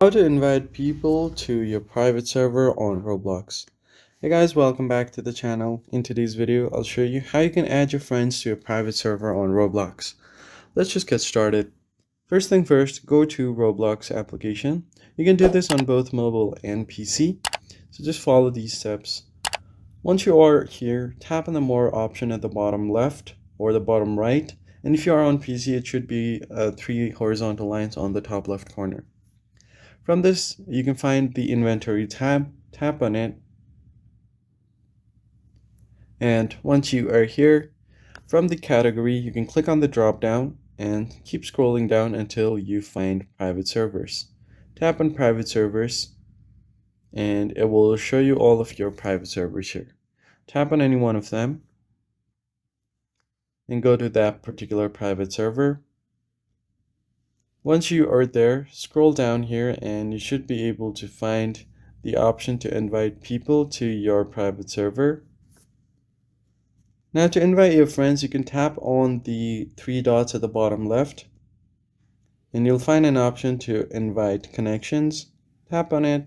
How to invite people to your private server on Roblox. Hey guys, welcome back to the channel. In today's video, I'll show you how you can add your friends to your private server on Roblox. Let's just get started. First thing first, go to Roblox application. You can do this on both mobile and PC. So just follow these steps. Once you are here, tap on the More option at the bottom left or the bottom right. And if you are on PC, it should be three horizontal lines on the top left corner. From this, you can find the inventory tab, tap on it, and once you are here, from the category, you can click on the drop down and keep scrolling down until you find private servers. Tap on private servers, and it will show you all of your private servers here. Tap on any one of them, and go to that particular private server. Once you are there, scroll down here and you should be able to find the option to invite people to your private server. Now to invite your friends, you can tap on the three dots at the bottom left and you'll find an option to invite connections. Tap on it,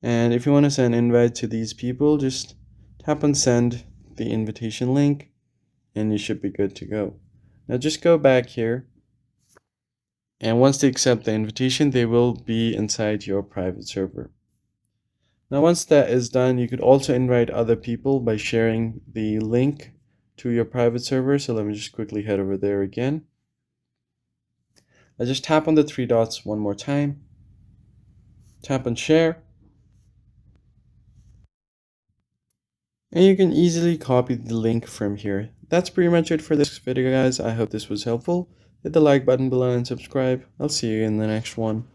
and if you want to send invite to these people, just tap on send the invitation link and you should be good to go. Now just go back here, and once they accept the invitation, they will be inside your private server. Now once that is done, you could also invite other people by sharing the link to your private server. So let me just quickly head over there again. I just tap on the three dots one more time, tap on share, and you can easily copy the link from here. That's pretty much it for this video, guys. I hope this was helpful. Hit the like button below and subscribe. I'll see you in the next one.